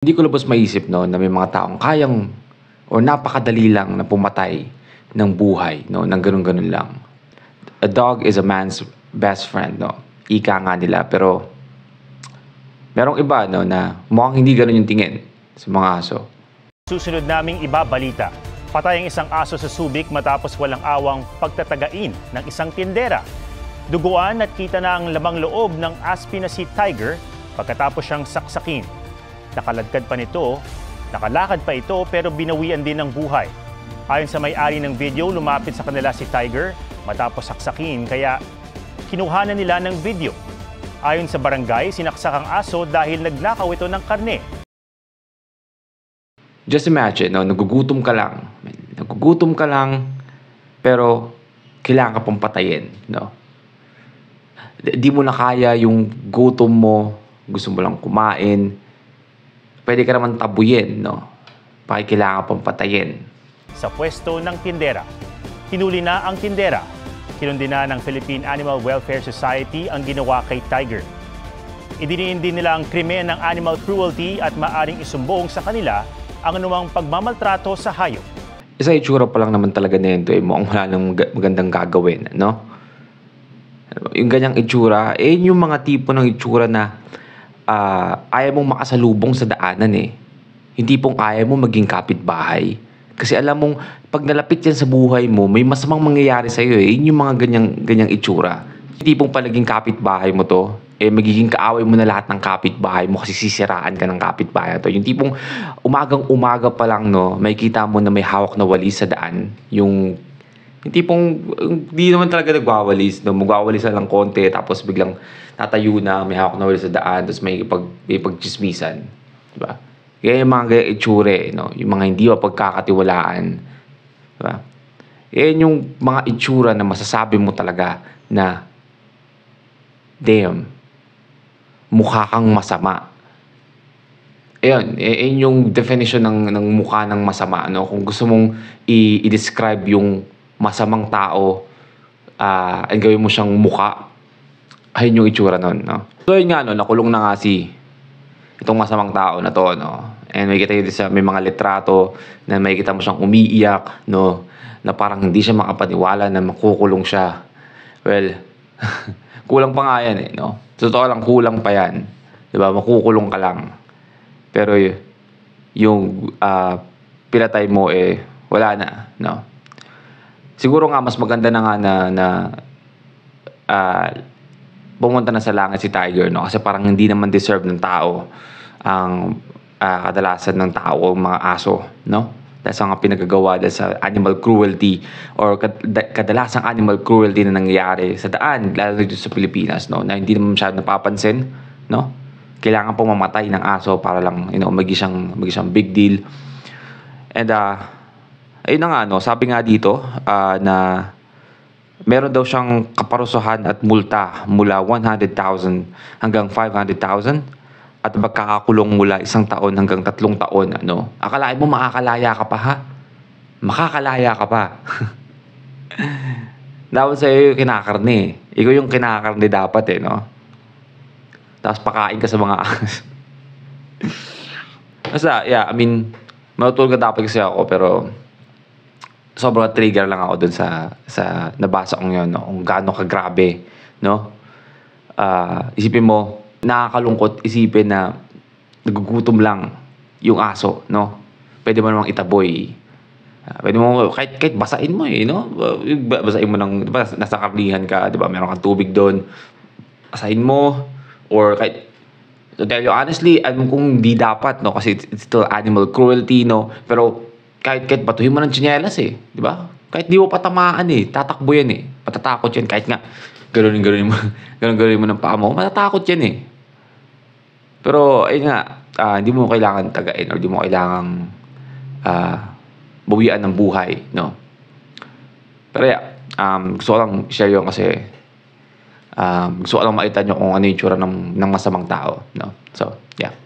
Hindi ko lubos maisip 'no, na may mga taong kayang or napakadali lang na pumatay ng buhay 'no, ng gano'n-gano'n lang. A dog is a man's best friend 'no, ika nga nila. Pero merong iba 'no, na mukhang hindi gano'n yung tingin sa mga aso. Susunod naming ibabalita. Patay ang isang aso sa Subic matapos walang awang pagtatagain ng isang tindera. Duguan at kita na ang lamang loob ng aspi na si Tiger pagkatapos siyang saksakin. Nakalakad pa ito pero binawian din ng buhay. Ayon sa may-ari ng video, lumapit sa kanila si Tiger matapos saksakin kaya kinuhanan nila ng video. Ayon sa barangay, sinaksak ang aso dahil nagnakaw ito ng karne. Just imagine 'no, nagugutom ka lang, pero kailangan ka pang patayin 'no. Di mo na kaya yung gutom mo, gusto mo lang kumain, puwede ka naman tabuyin 'no, bakit kailangan pang patayin? Sa pwesto ng tindera, hinuli na ang tindera. Kinundina ng Philippine Animal Welfare Society ang ginawa kay Tiger. Idiniin din nila ang krimen ng animal cruelty at maaring isumbong sa kanila ang anumang pagmamaltrato sa hayop. Sa itsura pa lang naman talaga nito, mukhang wala nang magandang gagawin 'no? Yung ganyang itsura, yung mga tipo ng itsura na, ayaw mong makasalubong sa daanan, eh. Hindi pong ayaw mo maging kapitbahay. Kasi alam mong 'pag nalapit yan sa buhay mo, may masamang mangyayari sa'yo, eh. Yun yung mga ganyang itsura. Yung tipong palaging kapitbahay mo 'to, magiging kaaway mo na lahat ng kapitbahay mo kasi sisiraan ka ng kapitbahay na 'to. Yung tipong umagang-umaga pa lang 'no, makikita mo na may hawak na walis sa daan. Yung tipong hindi naman talaga nagwawalis 'no, magwawalis na lang konti tapos biglang tatayo na, may hawak na walis sa daan tapos may pagtsismisan, 'di ba? Ganyan yung mga ganyang itsura, eh, 'no, yung mga hindi mapagkakatiwalaan, 'di ba? Yan yung mga itsura na masasabi mo talaga na, damn, mukha kang masama. Ayun, yung definition ng mukha ng masama 'no, kung gusto mong i-describe yung masamang tao, and gawin mo siyang mukha, ayun yung itsura nun 'no. So yun nga 'no, nakulong na nga itong masamang tao na 'to 'no, and makikita yun sa may mga litrato na makikita mo siyang umiiyak 'no, na parang hindi siya makapaniwala na makukulong siya. Well, kulang pa nga yan, eh, 'no. Sa totoo lang kulang pa yan, 'di ba, makukulong ka lang. Pero yung, pinatay mo, wala na 'no. Siguro nga mas maganda na nga na pumunta na sa langit si Tiger 'no, kasi parang hindi naman deserve ng tao ang, kadalasan ng tao o mga aso 'no, dahil sa mga pinagagawa dahil sa animal cruelty or kadalasang animal cruelty na nangyayari sa daan, lalo na dito sa Pilipinas 'no, na hindi naman masyadong napapansin 'no. Kailangan pang mamatay ng aso para lang, maging siyang big deal. And, ayun na nga 'no, sabi nga dito, na meron daw siyang kaparusahan at multa mula 100,000 hanggang 500,000 at magkakakulong mula 1 taon hanggang 3 taon ano. Akalain mo makakalaya ka pa, ha? Makakalaya ka pa. Dapat sa'yo yung kinakarne, eh. Ikaw yung kinakarne dapat, eh, 'no? Tapos pakain ka sa mga ahas. Basta, yeah, I mean, matutulog na dapat kasi ako pero sobrang trigger lang ako dun sa nabasa kong yun 'no, kung gaano kagrabe 'no. Isipin mo, nakakalungkot isipin na nagugutom lang yung aso 'no. Puwede mo namang itaboy. Puwede mo kahit basain mo, 'no. Basain mo ng 'di ba nasa karnihan ka, 'di ba, meron kang tubig dun, basahin mo or kahit to tell you honestly, alam kong hindi dapat 'no, kasi it's still animal cruelty 'no, pero kahit batuhin mo ng tsinelas, 'di ba? Kahit di mo patamaan, tatakbo yan, matatakot yan kahit nga ganunin mo ganunin mo ng paa mo, matatakot yan, Pero ayun nga, hindi mo kailangan tagain or di mo kailangang, bawian ng buhay 'no. Pero yeah, gusto ko lang i-share yun kasi, gusto ko lang makita niyo kung ano yung itsura ng masamang tao 'no. So, yeah.